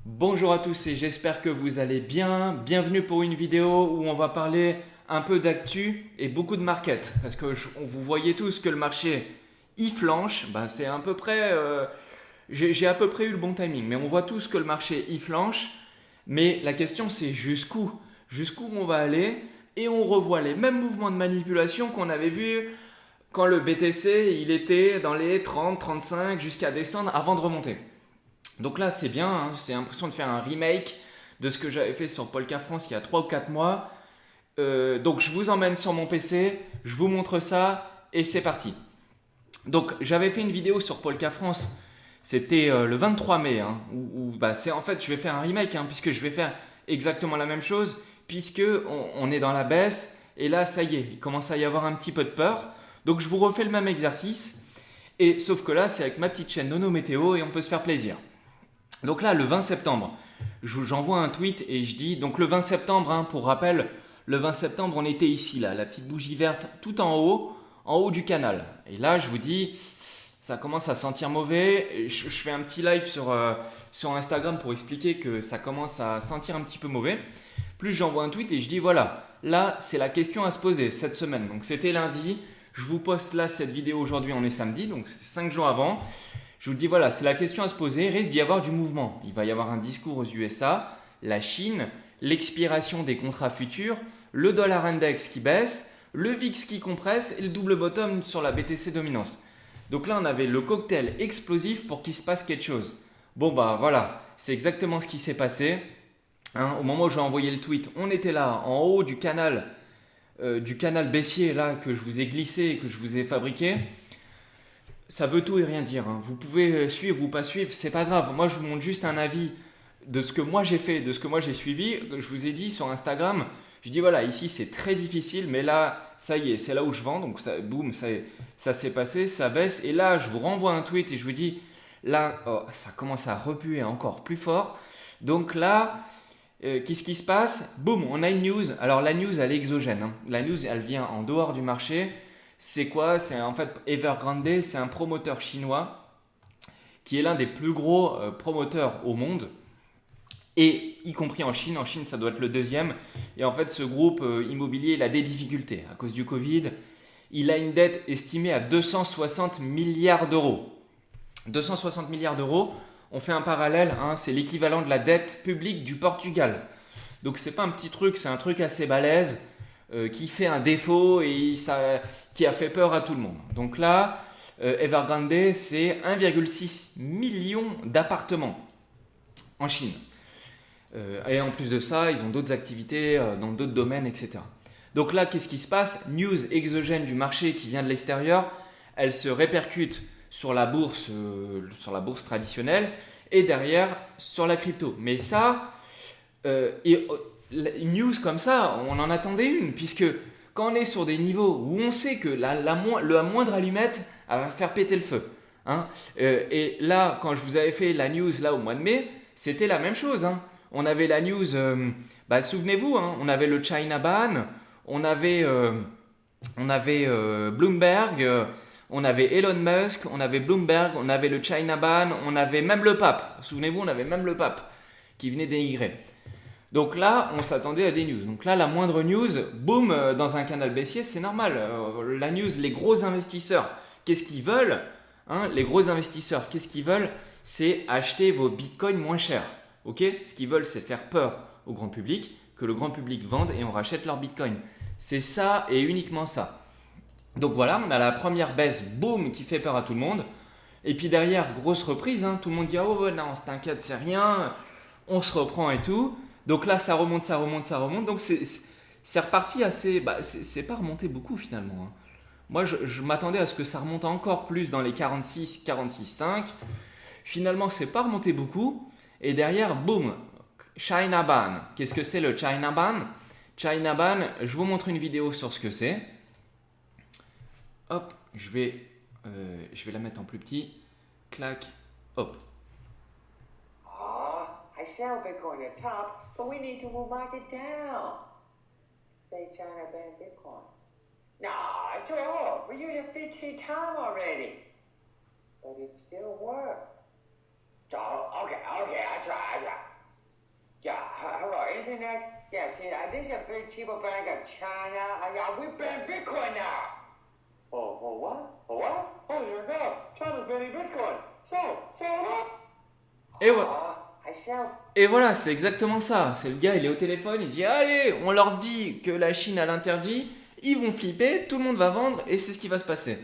Bonjour à tous et j'espère que vous allez bien. Bienvenue pour une vidéo où on va parler un peu d'actu et beaucoup de market. Parce que vous voyez tous que le marché y flanche. C'est à peu près, j'ai à peu près eu le bon timing. Mais on voit tous que le marché y flanche. Mais la question c'est jusqu'où? Jusqu'où on va aller? Et on revoit les mêmes mouvements de manipulation qu'on avait vus quand le BTC il était dans les 30, 35 jusqu'à descendre avant de remonter. Donc là, c'est bien, hein, c'est l'impression de faire un remake de ce que j'avais fait sur Polka France il y a 3 ou 4 mois. Donc je vous emmène sur mon PC, je vous montre ça et c'est parti. Donc j'avais fait une vidéo sur Polka France, c'était le 23 mai, hein, c'est en fait je vais faire un remake hein, puisque je vais faire exactement la même chose puisque on est dans la baisse et là ça y est, il commence à y avoir un petit peu de peur. Donc je vous refais le même exercice et sauf que là c'est avec ma petite chaîne Nono Météo et on peut se faire plaisir. Donc là, le 20 septembre, j'envoie un tweet et je dis, donc le 20 septembre, hein, pour rappel, le 20 septembre, on était ici, là, la petite bougie verte, tout en haut du canal. Et là, je vous dis, ça commence à sentir mauvais. Je fais un petit live sur Instagram pour expliquer que ça commence à sentir un petit peu mauvais. Plus j'envoie un tweet et je dis, voilà, là, c'est la question à se poser cette semaine. Donc c'était lundi, je vous poste là cette vidéo aujourd'hui, on est samedi, donc c'est 5 jours avant. Je vous dis, voilà, c'est la question à se poser. Il risque d'y avoir du mouvement. Il va y avoir un discours aux USA, la Chine, l'expiration des contrats futurs, le dollar index qui baisse, le VIX qui compresse et le double bottom sur la BTC dominance. Donc là, on avait le cocktail explosif pour qu'il se passe quelque chose. Bon, voilà, c'est exactement ce qui s'est passé. Hein, au moment où j'ai envoyé le tweet, on était là, en haut du canal baissier là, que je vous ai glissé et que je vous ai fabriqué. Ça veut tout et rien dire, hein. Vous pouvez suivre ou pas suivre, c'est pas grave. Moi, je vous montre juste un avis de ce que moi j'ai fait, de ce que moi j'ai suivi. Je vous ai dit sur Instagram, je dis voilà, ici c'est très difficile, mais là, ça y est, c'est là où je vends. Donc, ça, boum, ça s'est passé, ça baisse. Et là, je vous renvoie un tweet et je vous dis là, oh, ça commence à repuer encore plus fort. Donc là, qu'est-ce qui se passe? Boum, on a une news. Alors, la news, elle est exogène, hein. La news, elle vient en dehors du marché. C'est quoi? C'est en fait Evergrande, c'est un promoteur chinois qui est l'un des plus gros promoteurs au monde, et y compris en Chine. En Chine, ça doit être le deuxième. Et en fait, ce groupe immobilier, il a des difficultés à cause du Covid. Il a une dette estimée à 260 milliards d'euros. 260 milliards d'euros, on fait un parallèle, hein, c'est l'équivalent de la dette publique du Portugal. Donc c'est pas un petit truc, c'est un truc assez balèze qui fait un défaut et qui a fait peur à tout le monde. Donc là, Evergrande, c'est 1,6 million d'appartements en Chine. Et en plus de ça, ils ont d'autres activités dans d'autres domaines, etc. Donc là, qu'est-ce qui se passe? News exogène du marché qui vient de l'extérieur, elle se répercute sur la bourse traditionnelle et derrière sur la crypto. Mais ça, une news comme ça, on en attendait une, puisque quand on est sur des niveaux où on sait que la moindre allumette elle va faire péter le feu. Hein, et là, quand je vous avais fait la news là au mois de mai, c'était la même chose. Hein. On avait la news, souvenez-vous, hein, on avait le China Ban, on avait Bloomberg, on avait Elon Musk, on avait Bloomberg, on avait le China Ban, on avait même le pape. Souvenez-vous, on avait même le pape qui venait dénigrer. Donc là, on s'attendait à des news. Donc là, la moindre news, boum, dans un canal baissier, c'est normal. La news, les gros investisseurs, qu'est-ce qu'ils veulent, hein? Les gros investisseurs, qu'est-ce qu'ils veulent? C'est acheter vos bitcoins moins cher. Ok? Ce qu'ils veulent, c'est faire peur au grand public, que le grand public vende et on rachète leurs bitcoins. C'est ça et uniquement ça. Donc voilà, on a la première baisse, boum, qui fait peur à tout le monde. Et puis derrière, grosse reprise, hein, tout le monde dit oh non, t'inquiète, c'est rien, on se reprend et tout. Donc là, ça remonte, ça remonte, ça remonte. Donc c'est reparti assez. C'est pas remonté beaucoup finalement. Hein. Moi, je m'attendais à ce que ça remonte encore plus dans les 46, 46,5. Finalement, c'est pas remonté beaucoup. Et derrière, boum, China Ban. Qu'est-ce que c'est le China Ban? China Ban, je vous montre une vidéo sur ce que c'est. Hop, je vais la mettre en plus petit. Clac, hop. I sell Bitcoin at top, but we need to move market down. Say China ban Bitcoin. Nah, it's too old. We used it 15 times already. But it still works. Oh, okay, I try. next? Yeah, see, this is a big cheaper bank of China. Yeah, we ban Bitcoin now. What? Oh, you're no. China's banning Bitcoin. Sell it up. Et voilà. I sell. Et voilà, c'est exactement ça. C'est le gars, il est au téléphone, il dit allez, on leur dit que la Chine a l'interdit, ils vont flipper, tout le monde va vendre et c'est ce qui va se passer.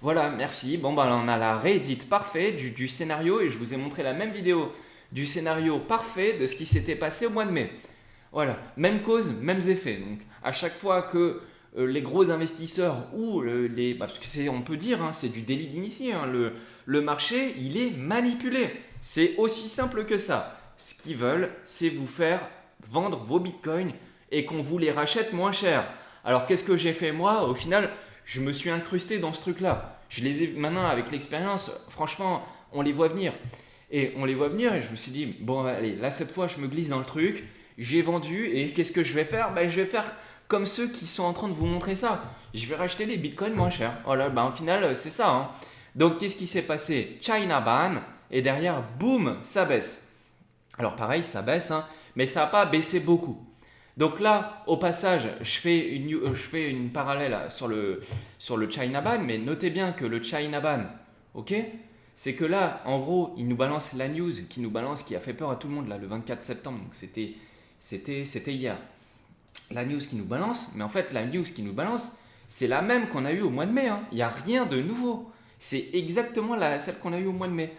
Voilà, merci. Bon, bah là, on a la réédite parfaite du scénario et je vous ai montré la même vidéo du scénario parfait de ce qui s'était passé au mois de mai. Voilà, même cause, mêmes effets. Donc, à chaque fois que les gros investisseurs ou parce que on peut dire, hein, c'est du délit d'initié, hein, le marché, il est manipulé. C'est aussi simple que ça. Ce qu'ils veulent, c'est vous faire vendre vos bitcoins et qu'on vous les rachète moins cher. Alors, qu'est-ce que j'ai fait moi? Au final, je me suis incrusté dans ce truc-là. Je les ai maintenant avec l'expérience, franchement, on les voit venir. Et on les voit venir et je me suis dit, bon allez, là cette fois je me glisse dans le truc, j'ai vendu et qu'est-ce que je vais faire? Je vais faire comme ceux qui sont en train de vous montrer ça. Je vais racheter les bitcoins moins chers. Voilà, au final c'est ça. Hein. Donc qu'est-ce qui s'est passé? China ban et derrière, boum, ça baisse. Alors pareil, ça baisse, hein, mais ça n'a pas baissé beaucoup. Donc là, au passage, je fais une parallèle sur le China ban, mais notez bien que le China ban, ok, c'est que là, en gros, il nous balance la news qui a fait peur à tout le monde là, le 24 septembre. Donc c'était hier. La news qui nous balance, mais en fait, la news qui nous balance, c'est la même qu'on a eue au mois de mai. Hein. Il n'y a rien de nouveau. C'est exactement celle qu'on a eue au mois de mai.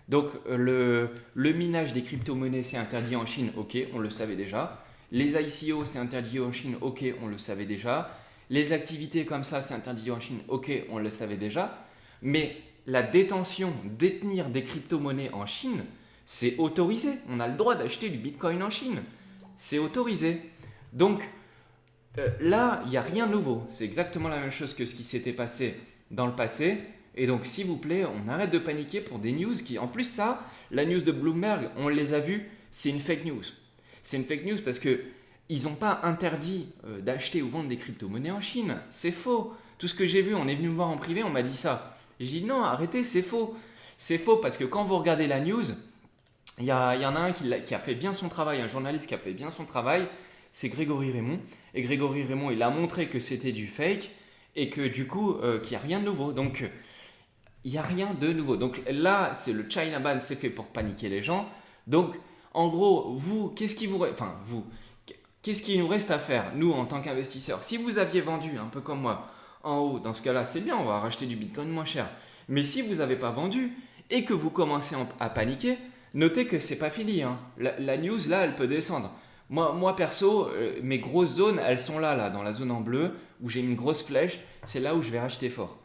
Donc, le minage des crypto-monnaies, c'est interdit en Chine. Ok, on le savait déjà. Les ICO, c'est interdit en Chine. Ok, on le savait déjà. Les activités comme ça, c'est interdit en Chine. Ok, on le savait déjà. Mais la détenir des crypto-monnaies en Chine, c'est autorisé. On a le droit d'acheter du Bitcoin en Chine. C'est autorisé. Donc là, il n'y a rien de nouveau. C'est exactement la même chose que ce qui s'était passé dans le passé. Et donc, s'il vous plaît, on arrête de paniquer pour des news qui, en plus ça, la news de Bloomberg, on les a vues, c'est une fake news. C'est une fake news parce qu'ils n'ont pas interdit d'acheter ou vendre des crypto-monnaies en Chine. C'est faux. Tout ce que j'ai vu, on est venu me voir en privé, on m'a dit ça. J'ai dit non, arrêtez, c'est faux. C'est faux parce que quand vous regardez la news, il y en a un qui a fait bien son travail, un journaliste qui a fait bien son travail, c'est Grégory Raymond. Et Grégory Raymond, il a montré que c'était du fake et que du coup, qu'il n'y a rien de nouveau. Donc, il n'y a rien de nouveau. Donc là, c'est le China ban, c'est fait pour paniquer les gens. Donc, en gros, qu'est-ce qui nous reste à faire, nous, en tant qu'investisseurs? Si vous aviez vendu, un peu comme moi, en haut, dans ce cas-là, c'est bien, on va racheter du Bitcoin moins cher. Mais si vous n'avez pas vendu et que vous commencez à paniquer, notez que c'est pas fini. Hein. La news, là, elle peut descendre. Moi perso, mes grosses zones, elles sont là, dans la zone en bleu, où j'ai une grosse flèche. C'est là où je vais racheter fort.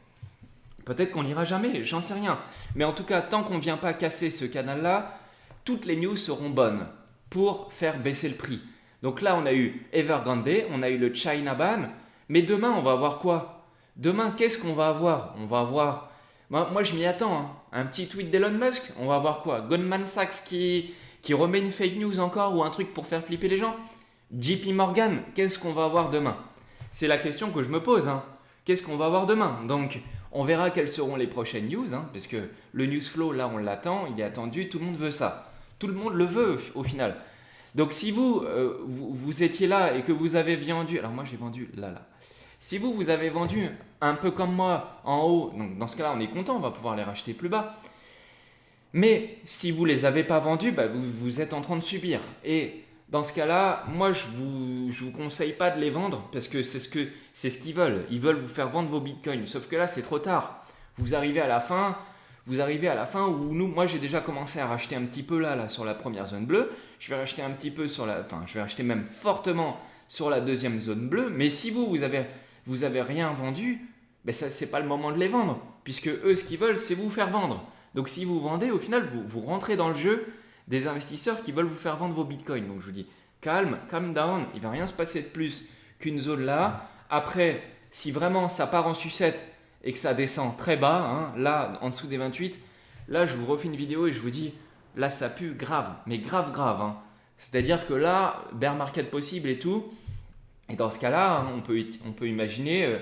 Peut-être qu'on n'ira jamais, j'en sais rien. Mais en tout cas, tant qu'on ne vient pas casser ce canal-là, toutes les news seront bonnes pour faire baisser le prix. Donc là, on a eu Evergrande, on a eu le China ban. Mais demain, on va avoir quoi? Demain, qu'est-ce qu'on va avoir? On va avoir... Moi, je m'y attends. Hein. Un petit tweet d'Elon Musk. On va avoir quoi? Goldman Sachs qui remet une fake news encore ou un truc pour faire flipper les gens? JP Morgan, qu'est-ce qu'on va avoir demain? C'est la question que je me pose. Hein. Qu'est-ce qu'on va avoir demain? Donc, on verra quelles seront les prochaines news. Hein, parce que le news flow, là, on l'attend. Il est attendu. Tout le monde veut ça. Tout le monde le veut au final. Donc, si vous étiez là et que vous avez vendu... Alors, moi, j'ai vendu là. Si vous avez vendu un peu comme moi en haut, donc dans ce cas-là, on est content, on va pouvoir les racheter plus bas. Mais si vous ne les avez pas vendus, vous êtes en train de subir. Et dans ce cas-là, moi, je vous conseille pas de les vendre parce que c'est ce qu'ils veulent. Ils veulent vous faire vendre vos bitcoins. Sauf que là, c'est trop tard. Vous arrivez à la fin où moi, j'ai déjà commencé à racheter un petit peu là sur la première zone bleue. Je vais racheter un petit peu je vais racheter même fortement sur la deuxième zone bleue. Mais si vous avez rien vendu, ça, c'est pas le moment de les vendre, puisque eux, ce qu'ils veulent, c'est vous faire vendre. Donc, si vous vendez, au final, vous rentrez dans le jeu des investisseurs qui veulent vous faire vendre vos bitcoins. Donc, je vous dis, calm down, il va rien se passer de plus qu'une zone là. Après, si vraiment ça part en sucette et que ça descend très bas, hein, là, en dessous des 28, là, je vous refais une vidéo et je vous dis, là, ça pue grave, mais grave. Hein. C'est-à-dire que là, bear market possible et tout. Et dans ce cas-là, on peut imaginer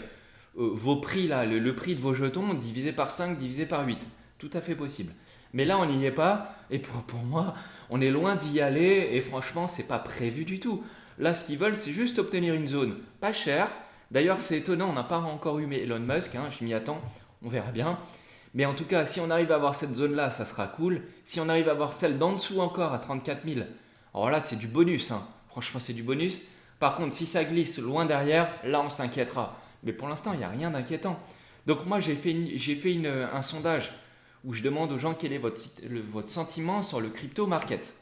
vos prix, là, le prix de vos jetons divisé par 5, divisé par 8. Tout à fait possible. Mais là, on n'y est pas. Et pour moi, on est loin d'y aller. Et franchement, ce n'est pas prévu du tout. Là, ce qu'ils veulent, c'est juste obtenir une zone pas chère. D'ailleurs, c'est étonnant, on n'a pas encore eu Elon Musk, hein, je m'y attends, on verra bien. Mais en tout cas, si on arrive à avoir cette zone-là, ça sera cool. Si on arrive à avoir celle d'en dessous encore à 34 000, alors là, c'est du bonus, hein. Franchement, c'est du bonus. Par contre, si ça glisse loin derrière, là, on s'inquiétera. Mais pour l'instant, il n'y a rien d'inquiétant. Donc moi, j'ai fait un sondage où je demande aux gens quel est votre sentiment sur le crypto market.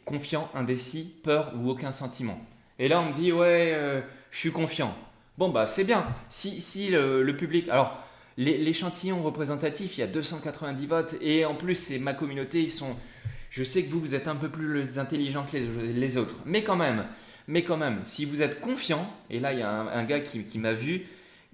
Confiant, indécis, peur ou aucun sentiment. Et là, on me dit, ouais, je suis confiant. Bon, bah c'est bien. Si le public... Alors, l'échantillon représentatif, il y a 290 votes. Et en plus, c'est ma communauté, ils sont... Je sais que vous êtes un peu plus intelligents que les autres. Mais quand même, si vous êtes confiant, et là, il y a un gars qui m'a vu,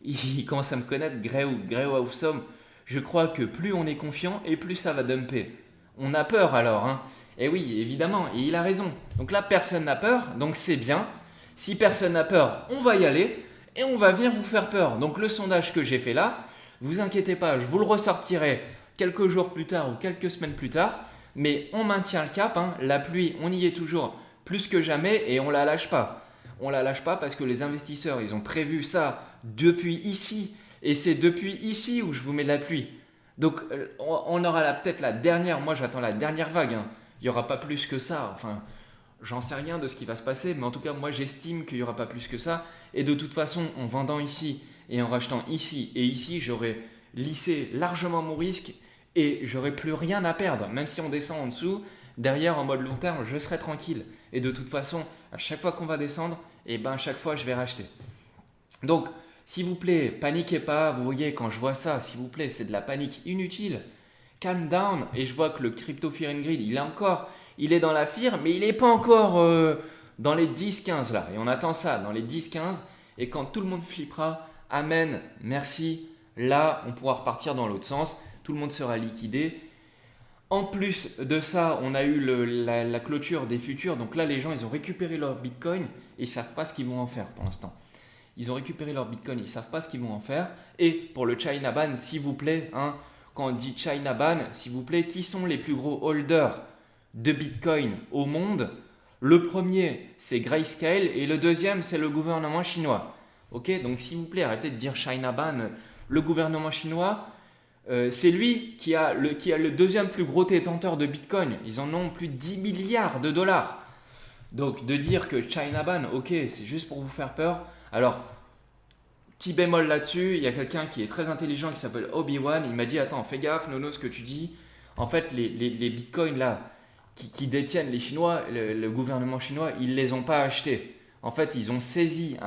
il commence à me connaître, Grey Awesome. Je crois que plus on est confiant et plus ça va dumper. On a peur alors, hein. Et oui, évidemment, et il a raison. Donc là, personne n'a peur, donc c'est bien. Si personne n'a peur, on va y aller et on va venir vous faire peur. Donc le sondage que j'ai fait là, vous inquiétez pas, je vous le ressortirai quelques jours plus tard ou quelques semaines plus tard. Mais on maintient le cap, hein. La pluie, on y est toujours plus que jamais et on la lâche pas. On la lâche pas parce que les investisseurs, ils ont prévu ça depuis ici. Et c'est depuis ici où je vous mets la pluie. Donc on aura peut-être la dernière, moi j'attends la dernière vague, hein. Il n'y aura pas plus que ça. Enfin, j'en sais rien de ce qui va se passer, mais en tout cas, moi j'estime qu'il n'y aura pas plus que ça. Et de toute façon, en vendant ici et en rachetant ici et ici, j'aurai lissé largement mon risque et j'aurai plus rien à perdre. Même si on descend en dessous, derrière en mode long terme, je serai tranquille. Et de toute façon, à chaque fois qu'on va descendre, et ben à chaque fois je vais racheter. Donc, s'il vous plaît, paniquez pas. Vous voyez, quand je vois ça, s'il vous plaît, c'est de la panique inutile. Calm down. Et je vois que le Crypto Fear and Greed, il est dans la fear, mais il n'est pas encore dans les 10-15 là. Et on attend ça, dans les 10-15. Et quand tout le monde flippera, amen, merci, là, on pourra repartir dans l'autre sens. Tout le monde sera liquidé. En plus de ça, on a eu la clôture des futurs. Donc là, les gens, ils ont récupéré leur Bitcoin et ils ne savent pas ce qu'ils vont en faire pour l'instant. Ils ont récupéré leur Bitcoin, ils ne savent pas ce qu'ils vont en faire. Et pour le China Ban, s'il vous plaît, hein, quand on dit China Ban, s'il vous plaît, qui sont les plus gros holders de Bitcoin au monde? Le premier, c'est Grayscale et le deuxième, c'est le gouvernement chinois. Ok, donc s'il vous plaît, arrêtez de dire China Ban. Le gouvernement chinois, c'est lui qui a le deuxième plus gros détenteur de Bitcoin. Ils en ont plus de 10 milliards de dollars. Donc de dire que China Ban, ok, c'est juste pour vous faire peur. Alors, petit bémol là-dessus, il y a quelqu'un qui est très intelligent qui s'appelle Obi-Wan. Il m'a dit, attends, fais gaffe, Nono, ce que tu dis. En fait, les bitcoins là, qui détiennent les Chinois, le gouvernement chinois, ils ne les ont pas achetés. En fait, ils ont saisi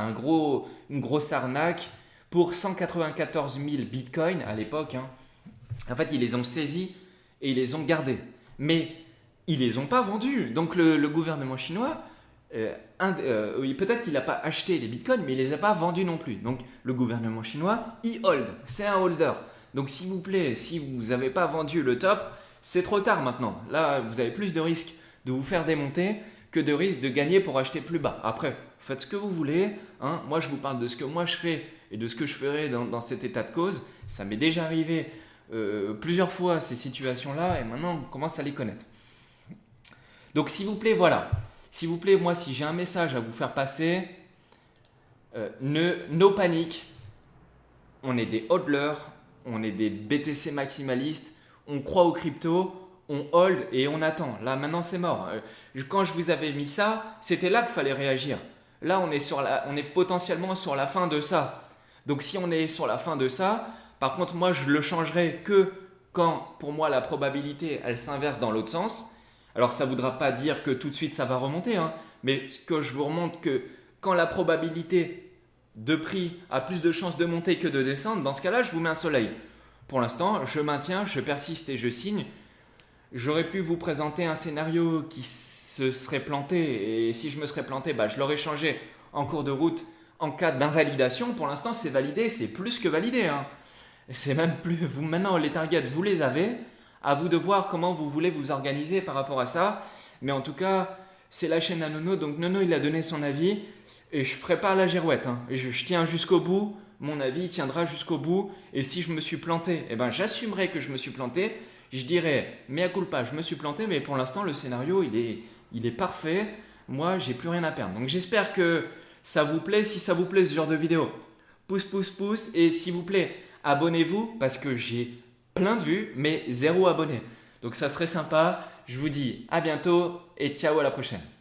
une grosse arnaque pour 194 000 bitcoins à l'époque. Hein. En fait, ils les ont saisis et ils les ont gardés. Mais ils ne les ont pas vendus. Donc le gouvernement chinois... oui, peut-être qu'il n'a pas acheté les bitcoins, mais il ne les a pas vendus non plus. Donc le gouvernement chinois, il hold, c'est un holder. Donc s'il vous plaît, si vous n'avez pas vendu le top, c'est trop tard maintenant. Là, vous avez plus de risques de vous faire démonter que de risques de gagner pour acheter plus bas. Après, faites ce que vous voulez. Hein. Moi, je vous parle de ce que moi je fais et de ce que je ferai dans cet état de cause. Ça m'est déjà arrivé plusieurs fois ces situations-là et maintenant on commence à les connaître. Donc s'il vous plaît, voilà. S'il vous plaît, moi, si j'ai un message à vous faire passer, no panique. On est des hodlers, on est des BTC maximalistes, on croit aux crypto, on hold et on attend. Là, maintenant, c'est mort. Quand je vous avais mis ça, c'était là qu'il fallait réagir. Là, on est potentiellement sur la fin de ça. Donc, si on est sur la fin de ça, par contre, moi, je le changerai que quand, pour moi, la probabilité, elle s'inverse dans l'autre sens. Alors, ça ne voudra pas dire que tout de suite, ça va remonter, hein, mais ce que je vous remonte que quand la probabilité de prix a plus de chances de monter que de descendre, dans ce cas-là, je vous mets un soleil. Pour l'instant, je maintiens, je persiste et je signe. J'aurais pu vous présenter un scénario qui se serait planté et si je me serais planté, bah, je l'aurais changé en cours de route en cas d'invalidation. Pour l'instant, c'est validé, c'est plus que validé. Hein. C'est même plus, vous maintenant, les targets, vous les avez. À vous de voir comment vous voulez vous organiser par rapport à ça. Mais en tout cas, c'est la chaîne à Nono. Donc Nono, il a donné son avis. Et je ne ferai pas la girouette. Hein. Je tiens jusqu'au bout. Mon avis tiendra jusqu'au bout. Et si je me suis planté, eh ben, j'assumerai que je me suis planté. Je dirais, mea culpa, je me suis planté. Mais pour l'instant, le scénario, il est parfait. moi, j'ai plus rien à perdre. Donc j'espère que ça vous plaît. Si ça vous plaît ce genre de vidéo, pouce, pouce, pouce. Et s'il vous plaît, abonnez-vous parce que j'ai plein de vues, mais 0 abonnés. Donc ça serait sympa. Je vous dis à bientôt et ciao à la prochaine.